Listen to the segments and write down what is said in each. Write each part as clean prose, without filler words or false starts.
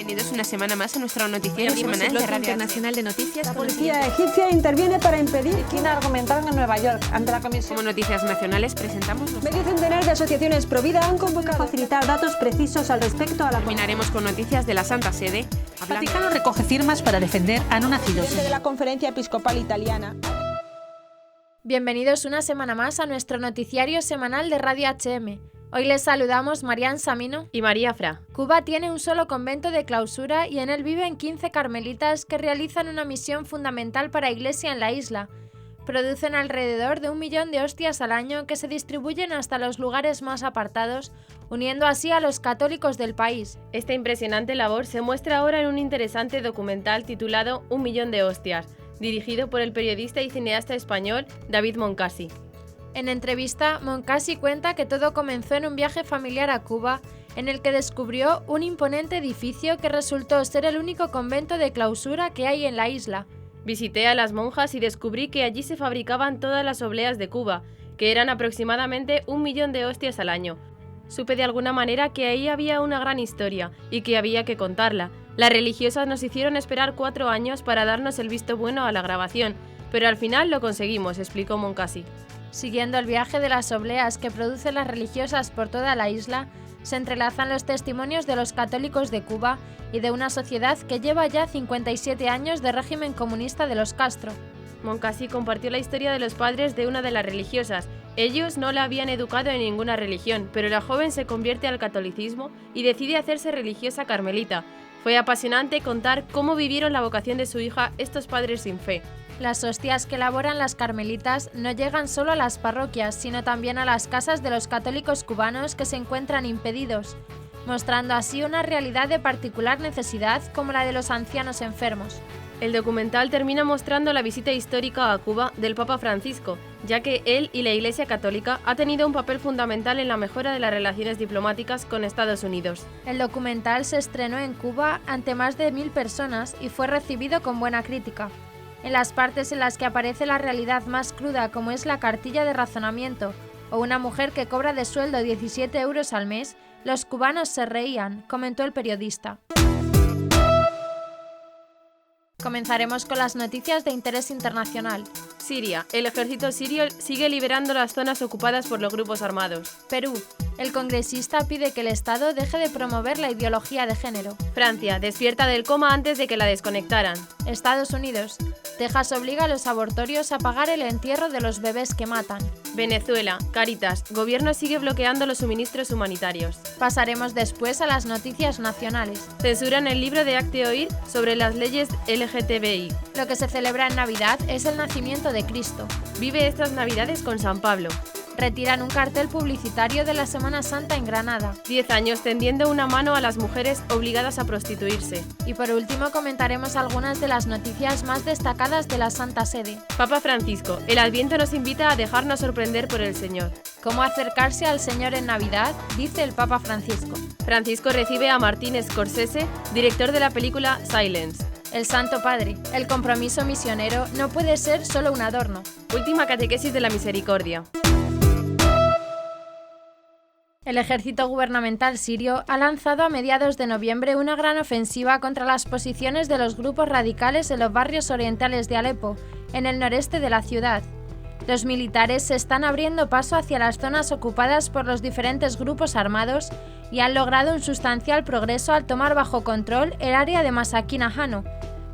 Bienvenidos una semana más a nuestro noticiero semanal de Radio Internacional de Noticias. La policía egipcia interviene para impedir que China argumentaron en Nueva York ante la comisión. Como noticias nacionales presentamos Medio centenar de asociaciones pro vida han convocado a facilitar datos precisos al respecto a la... Terminaremos con noticias de la Santa Sede. El Vaticano recoge firmas para defender a no nacidos. De la Conferencia Episcopal Italiana. Bienvenidos una semana más a nuestro noticiario semanal de Radio HM. Hoy les saludamos Marian Samino y María Fra. Cuba tiene un solo convento de clausura y en él viven 15 carmelitas que realizan una misión fundamental para Iglesia en la isla. Producen alrededor de 1 millón de hostias al año que se distribuyen hasta los lugares más apartados, uniendo así a los católicos del país. Esta impresionante labor se muestra ahora en un interesante documental titulado 1 millón de hostias, dirigido por el periodista y cineasta español David Moncasi. En entrevista, Moncasi cuenta que todo comenzó en un viaje familiar a Cuba, en el que descubrió un imponente edificio que resultó ser el único convento de clausura que hay en la isla. Visité a las monjas y descubrí que allí se fabricaban todas las obleas de Cuba, que eran aproximadamente 1 millón de hostias al año. Supe de alguna manera que ahí había una gran historia y que había que contarla. Las religiosas nos hicieron esperar 4 años para darnos el visto bueno a la grabación, pero al final lo conseguimos, explicó Moncasi. Siguiendo el viaje de las obleas que producen las religiosas por toda la isla, se entrelazan los testimonios de los católicos de Cuba y de una sociedad que lleva ya 57 años de régimen comunista de los Castro. Moncasi compartió la historia de los padres de una de las religiosas. Ellos no la habían educado en ninguna religión, pero la joven se convierte al catolicismo y decide hacerse religiosa carmelita. Fue apasionante contar cómo vivieron la vocación de su hija estos padres sin fe. Las hostias que elaboran las carmelitas no llegan solo a las parroquias, sino también a las casas de los católicos cubanos que se encuentran impedidos, mostrando así una realidad de particular necesidad como la de los ancianos enfermos. El documental termina mostrando la visita histórica a Cuba del Papa Francisco, ya que él y la Iglesia Católica ha tenido un papel fundamental en la mejora de las relaciones diplomáticas con Estados Unidos. El documental se estrenó en Cuba ante más de 1000 personas y fue recibido con buena crítica. En las partes en las que aparece la realidad más cruda, como es la cartilla de razonamiento o una mujer que cobra de sueldo 17 euros al mes, los cubanos se reían, comentó el periodista. Comenzaremos con las noticias de interés internacional. Siria. El ejército sirio sigue liberando las zonas ocupadas por los grupos armados. Perú. El congresista pide que el Estado deje de promover la ideología de género. Francia. Despierta del coma antes de que la desconectaran. Estados Unidos. Texas obliga a los abortorios a pagar el entierro de los bebés que matan. Venezuela. Caritas. Gobierno sigue bloqueando los suministros humanitarios. Pasaremos después a las noticias nacionales. Censuran el libro de Acte Oír sobre las leyes LGTBI. Lo que se celebra en Navidad es el nacimiento de Cristo. Vive estas Navidades con San Pablo. Retiran un cartel publicitario de la Semana Santa en Granada. 10 años tendiendo una mano a las mujeres obligadas a prostituirse. Y por último comentaremos algunas de las noticias más destacadas de la Santa Sede. Papa Francisco, el Adviento nos invita a dejarnos sorprender por el Señor. ¿Cómo acercarse al Señor en Navidad?, dice el Papa Francisco. Francisco recibe a Martin Scorsese, director de la película Silence. El Santo Padre, el compromiso misionero no puede ser solo un adorno. Última catequesis de la misericordia. El ejército gubernamental sirio ha lanzado a mediados de noviembre una gran ofensiva contra las posiciones de los grupos radicales en los barrios orientales de Alepo, en el noreste de la ciudad. Los militares se están abriendo paso hacia las zonas ocupadas por los diferentes grupos armados y han logrado un sustancial progreso al tomar bajo control el área de Masakin Ahano,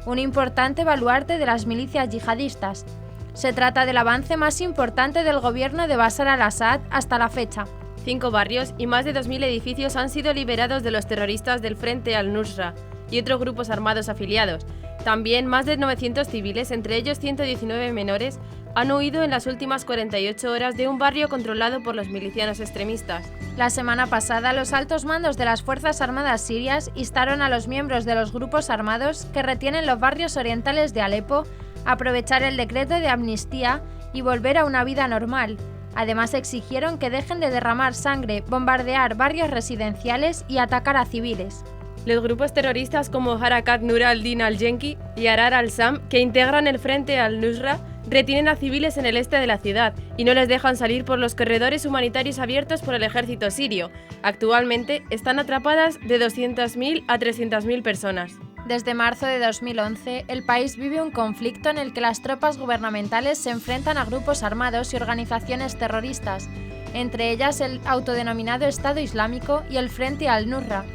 un importante baluarte de las milicias yihadistas. Se trata del avance más importante del gobierno de Bashar al-Assad hasta la fecha. 5 barrios y más de 2000 edificios han sido liberados de los terroristas del Frente al-Nusra y otros grupos armados afiliados. También más de 900 civiles, entre ellos 119 menores, han huido en las últimas 48 horas de un barrio controlado por los milicianos extremistas. La semana pasada, los altos mandos de las Fuerzas Armadas sirias instaron a los miembros de los grupos armados que retienen los barrios orientales de Alepo a aprovechar el decreto de amnistía y volver a una vida normal. Además, exigieron que dejen de derramar sangre, bombardear barrios residenciales y atacar a civiles. Los grupos terroristas como Harakat Nur al-Din al-Yenki y Ahrar al-Sham, que integran el Frente al-Nusra, retienen a civiles en el este de la ciudad y no les dejan salir por los corredores humanitarios abiertos por el ejército sirio. Actualmente están atrapadas de 200.000 a 300.000 personas. Desde marzo de 2011, el país vive un conflicto en el que las tropas gubernamentales se enfrentan a grupos armados y organizaciones terroristas, entre ellas el autodenominado Estado Islámico y el Frente al-Nusra.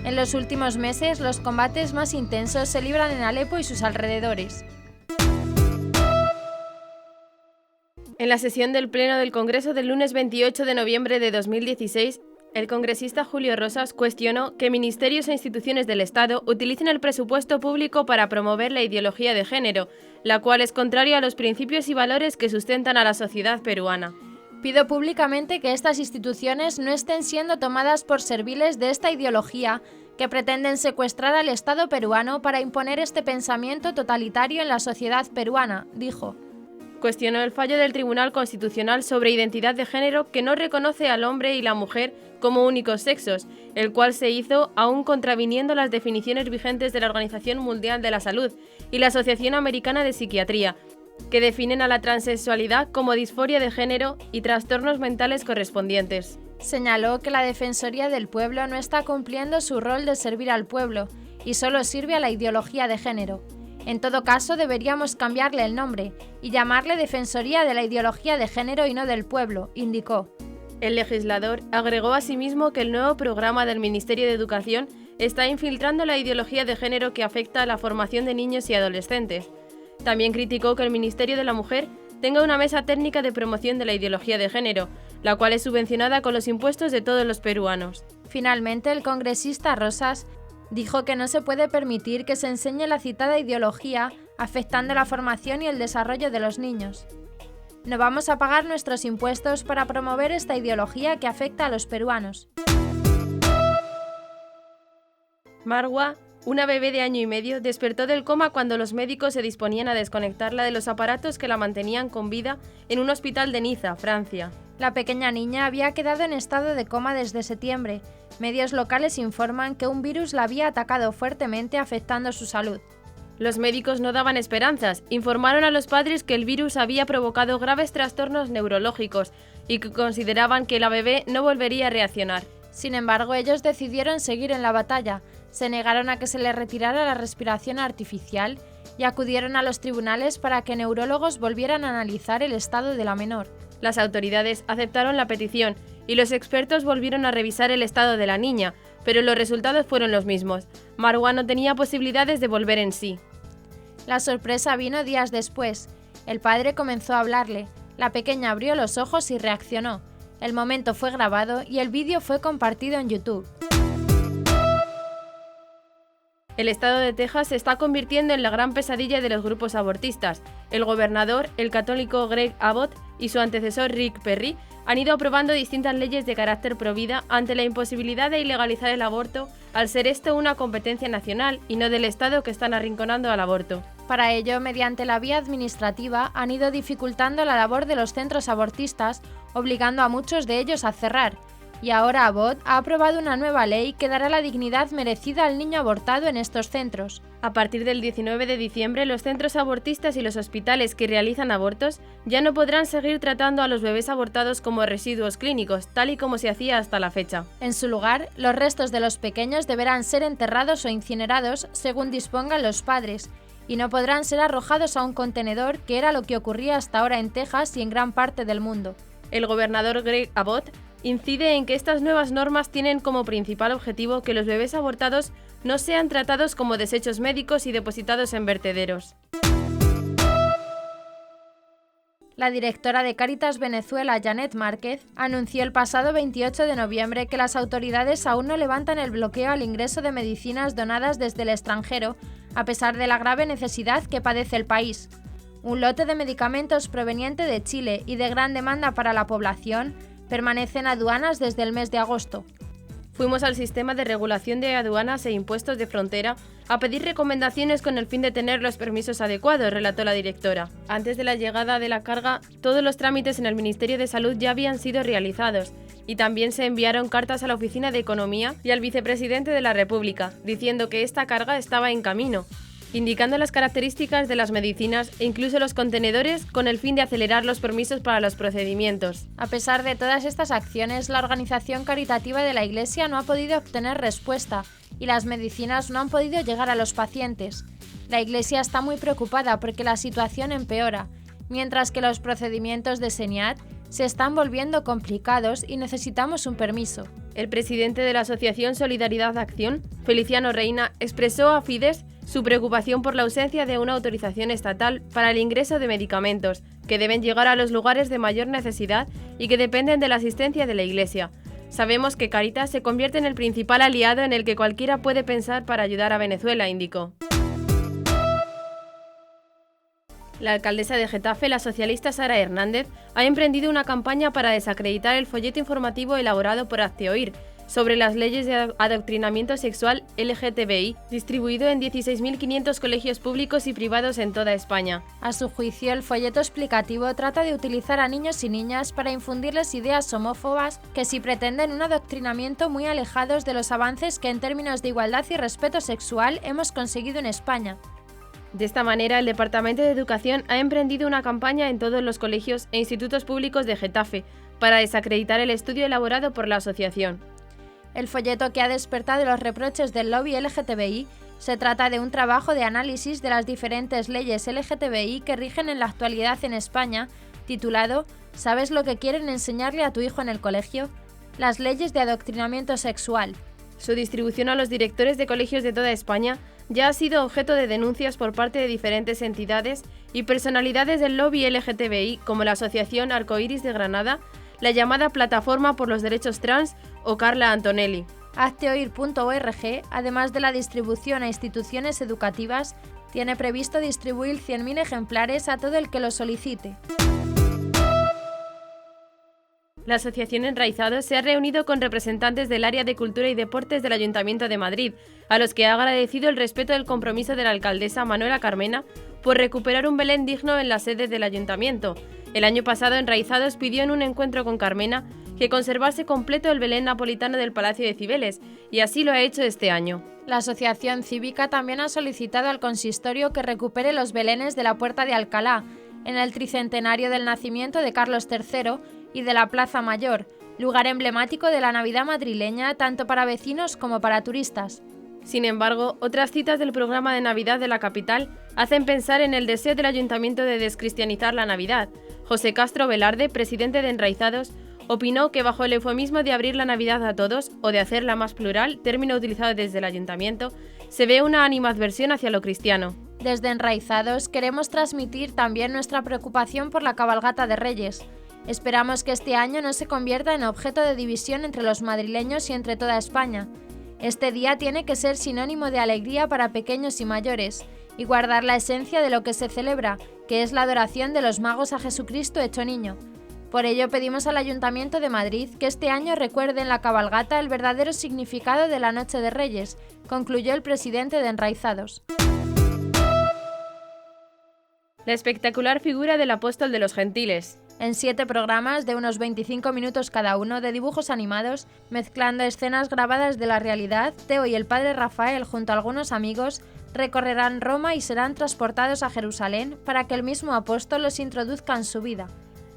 En los últimos meses, los combates más intensos se libran en Alepo y sus alrededores. En la sesión del Pleno del Congreso del lunes 28 de noviembre de 2016, el congresista Julio Rosas cuestionó que ministerios e instituciones del Estado utilicen el presupuesto público para promover la ideología de género, la cual es contraria a los principios y valores que sustentan a la sociedad peruana. Pido públicamente que estas instituciones no estén siendo tomadas por serviles de esta ideología que pretenden secuestrar al Estado peruano para imponer este pensamiento totalitario en la sociedad peruana, dijo. Cuestionó el fallo del Tribunal Constitucional sobre identidad de género que no reconoce al hombre y la mujer como únicos sexos, el cual se hizo aún contraviniendo las definiciones vigentes de la Organización Mundial de la Salud y la Asociación Americana de Psiquiatría, que definen a la transexualidad como disforia de género y trastornos mentales correspondientes. Señaló que la Defensoría del Pueblo no está cumpliendo su rol de servir al pueblo y solo sirve a la ideología de género. En todo caso, deberíamos cambiarle el nombre y llamarle Defensoría de la Ideología de Género y no del Pueblo, indicó. El legislador agregó asimismo que el nuevo programa del Ministerio de Educación está infiltrando la ideología de género que afecta a la formación de niños y adolescentes. También criticó que el Ministerio de la Mujer tenga una mesa técnica de promoción de la ideología de género, la cual es subvencionada con los impuestos de todos los peruanos. Finalmente, el congresista Rosas dijo que no se puede permitir que se enseñe la citada ideología afectando la formación y el desarrollo de los niños. No vamos a pagar nuestros impuestos para promover esta ideología que afecta a los peruanos. Marwa, una bebé de 1 año y medio, despertó del coma cuando los médicos se disponían a desconectarla de los aparatos que la mantenían con vida en un hospital de Niza, Francia. La pequeña niña había quedado en estado de coma desde septiembre. Medios locales informan que un virus la había atacado fuertemente afectando su salud. Los médicos no daban esperanzas, informaron a los padres que el virus había provocado graves trastornos neurológicos y que consideraban que la bebé no volvería a reaccionar. Sin embargo, ellos decidieron seguir en la batalla, se negaron a que se le retirara la respiración artificial y acudieron a los tribunales para que neurólogos volvieran a analizar el estado de la menor. Las autoridades aceptaron la petición y los expertos volvieron a revisar el estado de la niña, pero los resultados fueron los mismos. Marwa no tenía posibilidades de volver en sí. La sorpresa vino días después. El padre comenzó a hablarle. La pequeña abrió los ojos y reaccionó. El momento fue grabado y el vídeo fue compartido en YouTube. El estado de Texas se está convirtiendo en la gran pesadilla de los grupos abortistas. El gobernador, el católico Greg Abbott, y su antecesor Rick Perry han ido aprobando distintas leyes de carácter provida ante la imposibilidad de ilegalizar el aborto, al ser esto una competencia nacional y no del Estado, que están arrinconando al aborto. Para ello, mediante la vía administrativa, han ido dificultando la labor de los centros abortistas, obligando a muchos de ellos a cerrar. Y ahora Abbott ha aprobado una nueva ley que dará la dignidad merecida al niño abortado en estos centros. A partir del 19 de diciembre, los centros abortistas y los hospitales que realizan abortos ya no podrán seguir tratando a los bebés abortados como residuos clínicos, tal y como se hacía hasta la fecha. En su lugar, los restos de los pequeños deberán ser enterrados o incinerados según dispongan los padres, y no podrán ser arrojados a un contenedor, que era lo que ocurría hasta ahora en Texas y en gran parte del mundo. El gobernador Greg Abbott incide en que estas nuevas normas tienen como principal objetivo que los bebés abortados no sean tratados como desechos médicos y depositados en vertederos. La directora de Cáritas Venezuela, Janet Márquez, anunció el pasado 28 de noviembre que las autoridades aún no levantan el bloqueo al ingreso de medicinas donadas desde el extranjero, a pesar de la grave necesidad que padece el país. Un lote de medicamentos proveniente de Chile y de gran demanda para la población permanece en aduanas desde el mes de agosto. Fuimos al sistema de regulación de aduanas e impuestos de frontera a pedir recomendaciones con el fin de tener los permisos adecuados, relató la directora. Antes de la llegada de la carga, todos los trámites en el Ministerio de Salud ya habían sido realizados y también se enviaron cartas a la Oficina de Economía y al vicepresidente de la República, diciendo que esta carga estaba en camino. indicando las características de las medicinas e incluso los contenedores con el fin de acelerar los permisos para los procedimientos. A pesar de todas estas acciones, la organización caritativa de la Iglesia no ha podido obtener respuesta y las medicinas no han podido llegar a los pacientes. La Iglesia está muy preocupada porque la situación empeora, mientras que los procedimientos de SENIAT se están volviendo complicados y necesitamos un permiso. El presidente de la Asociación Solidaridad Acción, Feliciano Reina, expresó a Fides su preocupación por la ausencia de una autorización estatal para el ingreso de medicamentos, que deben llegar a los lugares de mayor necesidad y que dependen de la asistencia de la Iglesia. Sabemos que Cáritas se convierte en el principal aliado en el que cualquiera puede pensar para ayudar a Venezuela, indicó. La alcaldesa de Getafe, la socialista Sara Hernández, ha emprendido una campaña para desacreditar el folleto informativo elaborado por Hazte-Oír sobre las leyes de adoctrinamiento sexual LGTBI, distribuido en 16.500 colegios públicos y privados en toda España. A su juicio, el folleto explicativo trata de utilizar a niños y niñas para infundirles ideas homófobas que sí pretenden un adoctrinamiento muy alejados de los avances que en términos de igualdad y respeto sexual hemos conseguido en España. De esta manera, el Departamento de Educación ha emprendido una campaña en todos los colegios e institutos públicos de Getafe para desacreditar el estudio elaborado por la asociación. El folleto, que ha despertado los reproches del lobby LGTBI, se trata de un trabajo de análisis de las diferentes leyes LGTBI que rigen en la actualidad en España, titulado ¿Sabes lo que quieren enseñarle a tu hijo en el colegio? Las leyes de adoctrinamiento sexual. Su distribución a los directores de colegios de toda España ya ha sido objeto de denuncias por parte de diferentes entidades y personalidades del lobby LGTBI, como la Asociación Arcoíris de Granada, la llamada Plataforma por los Derechos Trans o Carla Antonelli. Hazteoír.org, además de la distribución a instituciones educativas, tiene previsto distribuir 100.000 ejemplares a todo el que lo solicite. La Asociación Enraizados se ha reunido con representantes del área de Cultura y Deportes del Ayuntamiento de Madrid, a los que ha agradecido el respeto del compromiso de la alcaldesa Manuela Carmena por recuperar un Belén digno en la sede del Ayuntamiento. El año pasado, Enraizados pidió en un encuentro con Carmena que conservase completo el Belén napolitano del Palacio de Cibeles, y así lo ha hecho este año. La asociación cívica también ha solicitado al consistorio que recupere los belenes de la Puerta de Alcalá, en el tricentenario del nacimiento de Carlos III, y de la Plaza Mayor, lugar emblemático de la Navidad madrileña tanto para vecinos como para turistas. Sin embargo, otras citas del programa de Navidad de la capital hacen pensar en el deseo del Ayuntamiento de descristianizar la Navidad. José Castro Velarde, presidente de Enraizados, opinó que bajo el eufemismo de abrir la Navidad a todos o de hacerla más plural, término utilizado desde el Ayuntamiento, se ve una animadversión hacia lo cristiano. Desde Enraizados queremos transmitir también nuestra preocupación por la cabalgata de Reyes. Esperamos que este año no se convierta en objeto de división entre los madrileños y entre toda España. Este día tiene que ser sinónimo de alegría para pequeños y mayores, y guardar la esencia de lo que se celebra, que es la adoración de los magos a Jesucristo hecho niño. Por ello pedimos al Ayuntamiento de Madrid que este año recuerde en la cabalgata el verdadero significado de la Noche de Reyes, concluyó el presidente de Enraizados. La espectacular figura del apóstol de los gentiles. En 7 programas de unos 25 minutos cada uno de dibujos animados, mezclando escenas grabadas de la realidad, Teo y el padre Rafael, junto a algunos amigos, recorrerán Roma y serán transportados a Jerusalén para que el mismo apóstol los introduzca en su vida.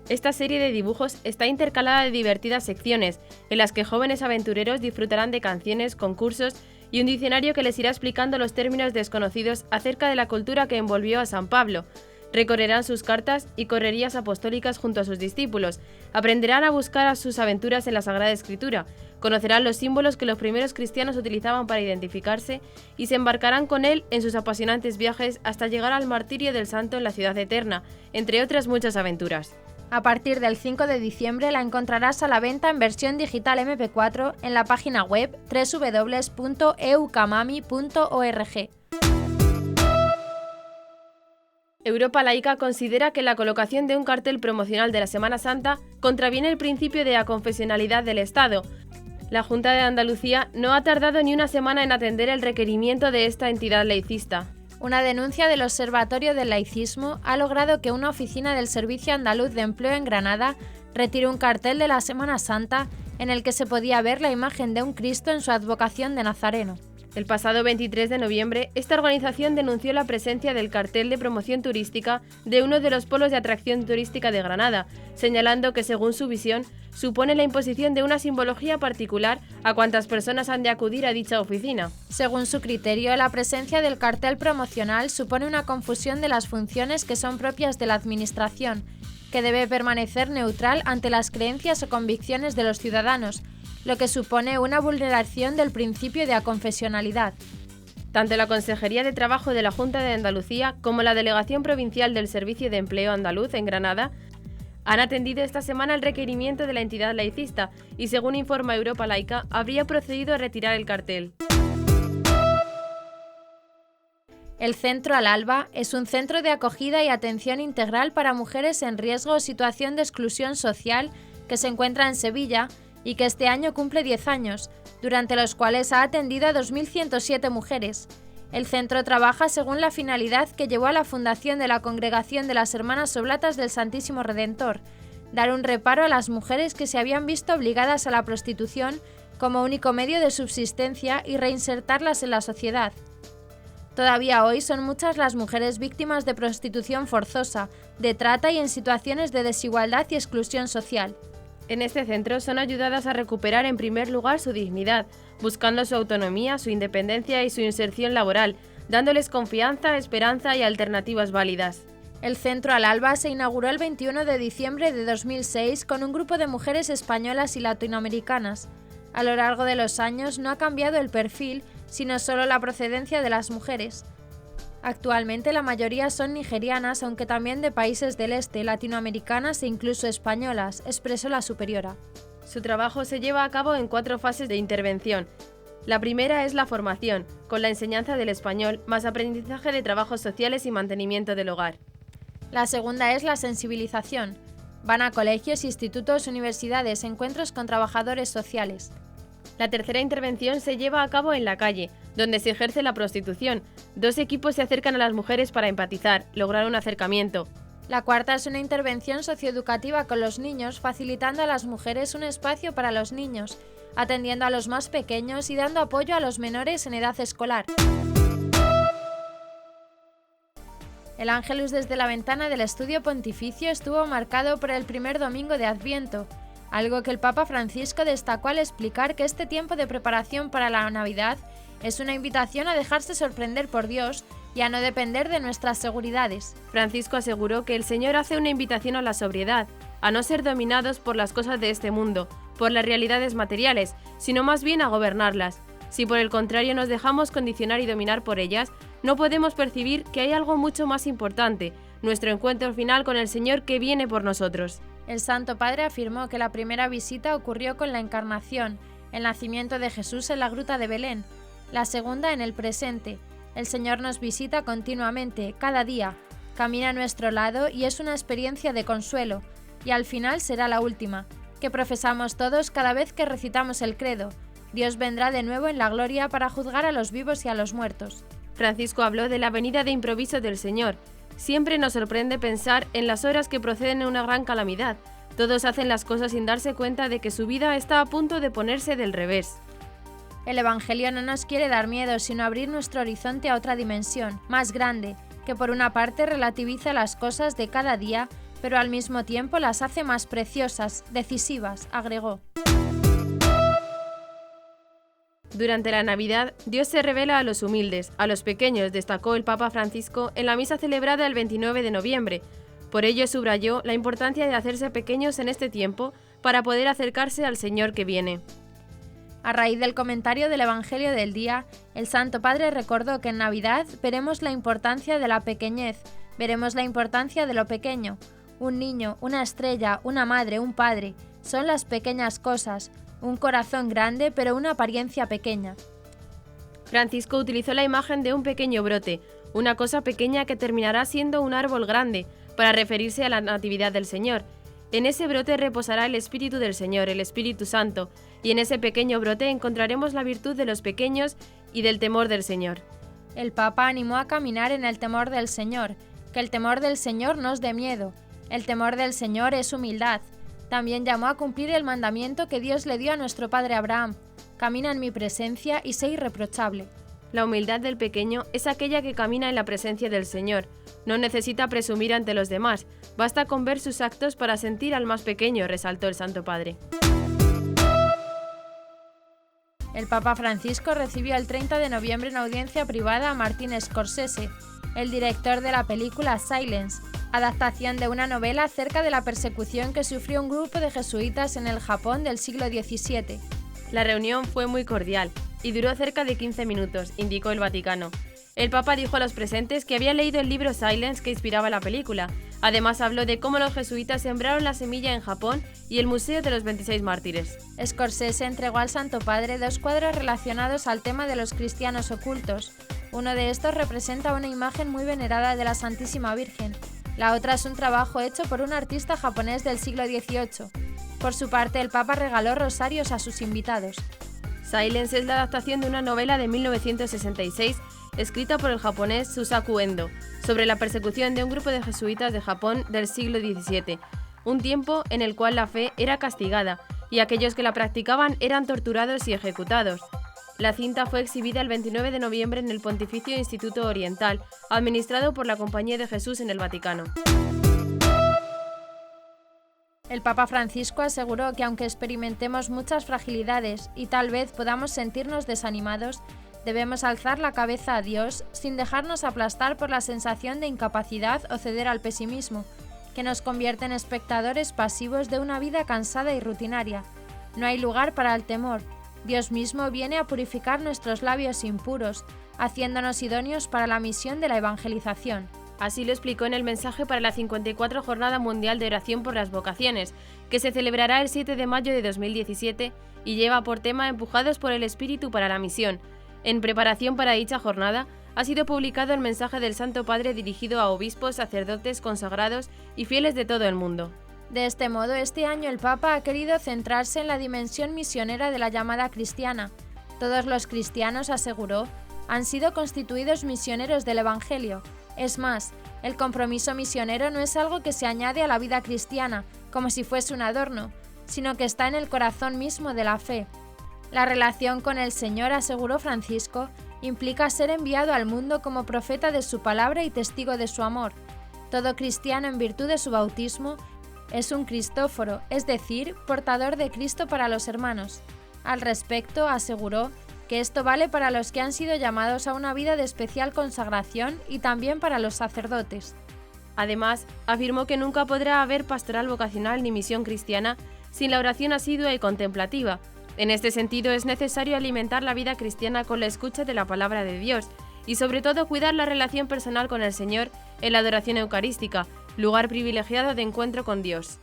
Esta serie de dibujos está intercalada de divertidas secciones, en las que jóvenes aventureros disfrutarán de canciones, concursos y un diccionario que les irá explicando los términos desconocidos acerca de la cultura que envolvió a San Pablo. Recorrerán sus cartas y correrías apostólicas junto a sus discípulos, aprenderán a buscar a sus aventuras en la Sagrada Escritura, conocerán los símbolos que los primeros cristianos utilizaban para identificarse y se embarcarán con él en sus apasionantes viajes hasta llegar al martirio del santo en la ciudad eterna, entre otras muchas aventuras. A partir del 5 de diciembre la encontrarás a la venta en versión digital MP4 en la página web www.eucamami.org. Europa Laica considera que la colocación de un cartel promocional de la Semana Santa contraviene el principio de aconfesionalidad del Estado. La Junta de Andalucía no ha tardado ni una semana en atender el requerimiento de esta entidad laicista. Una denuncia del Observatorio del Laicismo ha logrado que una oficina del Servicio Andaluz de Empleo en Granada retire un cartel de la Semana Santa en el que se podía ver la imagen de un Cristo en su advocación de Nazareno. El pasado 23 de noviembre, esta organización denunció la presencia del cartel de promoción turística de uno de los polos de atracción turística de Granada, señalando que, según su visión, supone la imposición de una simbología particular a cuantas personas han de acudir a dicha oficina. Según su criterio, la presencia del cartel promocional supone una confusión de las funciones que son propias de la Administración, que debe permanecer neutral ante las creencias o convicciones de los ciudadanos, lo que supone una vulneración del principio de aconfesionalidad. Tanto la Consejería de Trabajo de la Junta de Andalucía como la Delegación Provincial del Servicio de Empleo Andaluz en Granada han atendido esta semana el requerimiento de la entidad laicista y, según informa Europa Laica, habría procedido a retirar el cartel. El Centro Al Alba es un centro de acogida y atención integral para mujeres en riesgo o situación de exclusión social que se encuentra en Sevilla y que este año cumple 10 años, durante los cuales ha atendido a 2.107 mujeres. El centro trabaja según la finalidad que llevó a la fundación de la Congregación de las Hermanas Oblatas del Santísimo Redentor, dar un reparo a las mujeres que se habían visto obligadas a la prostitución como único medio de subsistencia y reinsertarlas en la sociedad. Todavía hoy son muchas las mujeres víctimas de prostitución forzosa, de trata y en situaciones de desigualdad y exclusión social. En este centro son ayudadas a recuperar en primer lugar su dignidad, buscando su autonomía, su independencia y su inserción laboral, dándoles confianza, esperanza y alternativas válidas. El Centro Al Alba se inauguró el 21 de diciembre de 2006 con un grupo de mujeres españolas y latinoamericanas. A lo largo de los años no ha cambiado el perfil, sino solo la procedencia de las mujeres. Actualmente la mayoría son nigerianas, aunque también de países del este, latinoamericanas e incluso españolas, expresó la superiora. Su trabajo se lleva a cabo en 4 fases de intervención. La primera es la formación, con la enseñanza del español, más aprendizaje de trabajos sociales y mantenimiento del hogar. La segunda es la sensibilización. Van a colegios, institutos, universidades, encuentros con trabajadores sociales. La tercera intervención se lleva a cabo en la calle, donde se ejerce la prostitución. 2 equipos se acercan a las mujeres para empatizar, lograr un acercamiento. La cuarta es una intervención socioeducativa con los niños, facilitando a las mujeres un espacio para los niños, atendiendo a los más pequeños y dando apoyo a los menores en edad escolar. El Ángelus desde la ventana del estudio pontificio estuvo marcado por el primer domingo de Adviento, algo que el Papa Francisco destacó al explicar que este tiempo de preparación para la Navidad es una invitación a dejarse sorprender por Dios y a no depender de nuestras seguridades. Francisco aseguró que el Señor hace una invitación a la sobriedad, a no ser dominados por las cosas de este mundo, por las realidades materiales, sino más bien a gobernarlas. Si por el contrario nos dejamos condicionar y dominar por ellas, no podemos percibir que hay algo mucho más importante, nuestro encuentro final con el Señor que viene por nosotros. El Santo Padre afirmó que la primera visita ocurrió con la Encarnación, el nacimiento de Jesús en la gruta de Belén, la segunda en el presente. El Señor nos visita continuamente, cada día, camina a nuestro lado y es una experiencia de consuelo, y al final será la última, que profesamos todos cada vez que recitamos el credo. Dios vendrá de nuevo en la gloria para juzgar a los vivos y a los muertos. Francisco habló de la venida de improviso del Señor. Siempre nos sorprende pensar en las horas que proceden de una gran calamidad. Todos hacen las cosas sin darse cuenta de que su vida está a punto de ponerse del revés. El Evangelio no nos quiere dar miedo, sino abrir nuestro horizonte a otra dimensión, más grande, que por una parte relativiza las cosas de cada día, pero al mismo tiempo las hace más preciosas, decisivas, agregó. Durante la Navidad, Dios se revela a los humildes, a los pequeños, destacó el Papa Francisco en la misa celebrada el 29 de noviembre. Por ello subrayó la importancia de hacerse pequeños en este tiempo para poder acercarse al Señor que viene. A raíz del comentario del Evangelio del día, el Santo Padre recordó que en Navidad veremos la importancia de la pequeñez, veremos la importancia de lo pequeño. Un niño, una estrella, una madre, un padre, son las pequeñas cosas, un corazón grande pero una apariencia pequeña. Francisco utilizó la imagen de un pequeño brote, una cosa pequeña que terminará siendo un árbol grande, para referirse a la Natividad del Señor. En ese brote reposará el Espíritu del Señor, el Espíritu Santo, y en ese pequeño brote encontraremos la virtud de los pequeños y del temor del Señor. El Papa animó a caminar en el temor del Señor, que el temor del Señor no os dé miedo, el temor del Señor es humildad. También llamó a cumplir el mandamiento que Dios le dio a nuestro padre Abraham: camina en mi presencia y sé irreprochable. La humildad del pequeño es aquella que camina en la presencia del Señor. No necesita presumir ante los demás, basta con ver sus actos para sentir al más pequeño, resaltó el Santo Padre. El Papa Francisco recibió el 30 de noviembre en audiencia privada a Martin Scorsese, el director de la película Silence, adaptación de una novela acerca de la persecución que sufrió un grupo de jesuitas en el Japón del siglo XVII. La reunión fue muy cordial y duró cerca de 15 minutos, indicó el Vaticano. El Papa dijo a los presentes que había leído el libro Silence que inspiraba la película. Además habló de cómo los jesuitas sembraron la semilla en Japón y el Museo de los 26 Mártires. Scorsese entregó al Santo Padre 2 cuadros relacionados al tema de los cristianos ocultos. Uno de estos representa una imagen muy venerada de la Santísima Virgen. La otra es un trabajo hecho por un artista japonés del siglo XVIII. Por su parte, el Papa regaló rosarios a sus invitados. Silence es la adaptación de una novela de 1966 escrita por el japonés Susaku Endo, sobre la persecución de un grupo de jesuitas de Japón del siglo XVII, un tiempo en el cual la fe era castigada y aquellos que la practicaban eran torturados y ejecutados. La cinta fue exhibida el 29 de noviembre en el Pontificio Instituto Oriental, administrado por la Compañía de Jesús en el Vaticano. El Papa Francisco aseguró que aunque experimentemos muchas fragilidades y tal vez podamos sentirnos desanimados, debemos alzar la cabeza a Dios sin dejarnos aplastar por la sensación de incapacidad o ceder al pesimismo, que nos convierte en espectadores pasivos de una vida cansada y rutinaria. No hay lugar para el temor. Dios mismo viene a purificar nuestros labios impuros, haciéndonos idóneos para la misión de la evangelización. Así lo explicó en el mensaje para la 54 Jornada Mundial de Oración por las Vocaciones, que se celebrará el 7 de mayo de 2017 y lleva por tema Empujados por el Espíritu para la Misión. En preparación para dicha jornada, ha sido publicado el mensaje del Santo Padre dirigido a obispos, sacerdotes, consagrados y fieles de todo el mundo. De este modo, este año el Papa ha querido centrarse en la dimensión misionera de la llamada cristiana. Todos los cristianos, aseguró, han sido constituidos misioneros del Evangelio. Es más, el compromiso misionero no es algo que se añade a la vida cristiana, como si fuese un adorno, sino que está en el corazón mismo de la fe. La relación con el Señor, aseguró Francisco, implica ser enviado al mundo como profeta de su palabra y testigo de su amor. Todo cristiano, en virtud de su bautismo, es un Cristóforo, es decir, portador de Cristo para los hermanos. Al respecto, aseguró que esto vale para los que han sido llamados a una vida de especial consagración y también para los sacerdotes. Además, afirmó que nunca podrá haber pastoral vocacional ni misión cristiana sin la oración asidua y contemplativa. En este sentido, es necesario alimentar la vida cristiana con la escucha de la palabra de Dios y sobre todo cuidar la relación personal con el Señor en la adoración eucarística, lugar privilegiado de encuentro con Dios.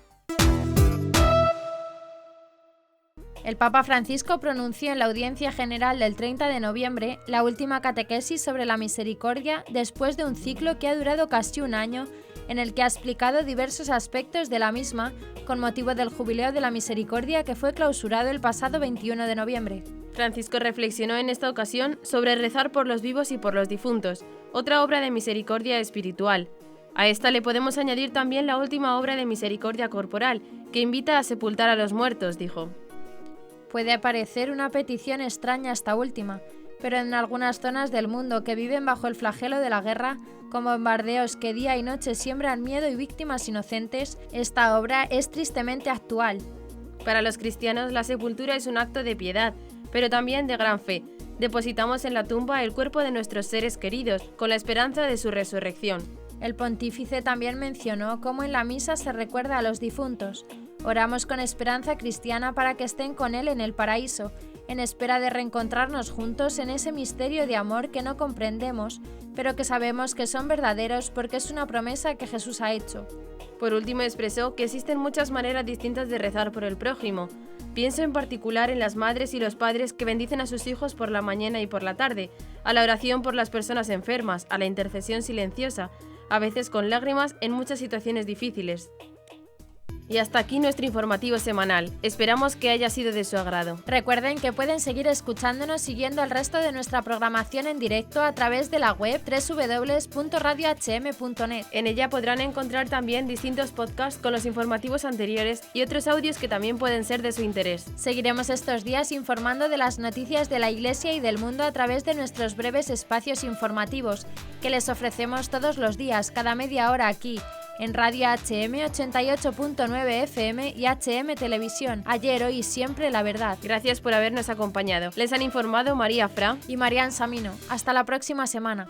El Papa Francisco pronunció en la audiencia general del 30 de noviembre la última catequesis sobre la misericordia después de un ciclo que ha durado casi un año, en el que ha explicado diversos aspectos de la misma con motivo del Jubileo de la Misericordia que fue clausurado el pasado 21 de noviembre. Francisco reflexionó en esta ocasión sobre rezar por los vivos y por los difuntos, otra obra de misericordia espiritual. A esta le podemos añadir también la última obra de misericordia corporal, que invita a sepultar a los muertos, dijo. Puede parecer una petición extraña esta última, pero en algunas zonas del mundo que viven bajo el flagelo de la guerra, con bombardeos que día y noche siembran miedo y víctimas inocentes, esta obra es tristemente actual. Para los cristianos, la sepultura es un acto de piedad, pero también de gran fe. Depositamos en la tumba el cuerpo de nuestros seres queridos, con la esperanza de su resurrección. El pontífice también mencionó cómo en la misa se recuerda a los difuntos. Oramos con esperanza cristiana para que estén con Él en el paraíso, en espera de reencontrarnos juntos en ese misterio de amor que no comprendemos, pero que sabemos que son verdaderos porque es una promesa que Jesús ha hecho. Por último, expresó que existen muchas maneras distintas de rezar por el prójimo. Pienso en particular en las madres y los padres que bendicen a sus hijos por la mañana y por la tarde, a la oración por las personas enfermas, a la intercesión silenciosa, a veces con lágrimas en muchas situaciones difíciles. Y hasta aquí nuestro informativo semanal. Esperamos que haya sido de su agrado. Recuerden que pueden seguir escuchándonos siguiendo el resto de nuestra programación en directo a través de la web www.radiohm.net. En ella podrán encontrar también distintos podcasts con los informativos anteriores y otros audios que también pueden ser de su interés. Seguiremos estos días informando de las noticias de la Iglesia y del mundo a través de nuestros breves espacios informativos que les ofrecemos todos los días, cada media hora aquí, en Radio HM 88.9 FM y HM Televisión. Ayer, hoy y siempre la verdad. Gracias por habernos acompañado. Les han informado María Fra y Marian Samino. Hasta la próxima semana.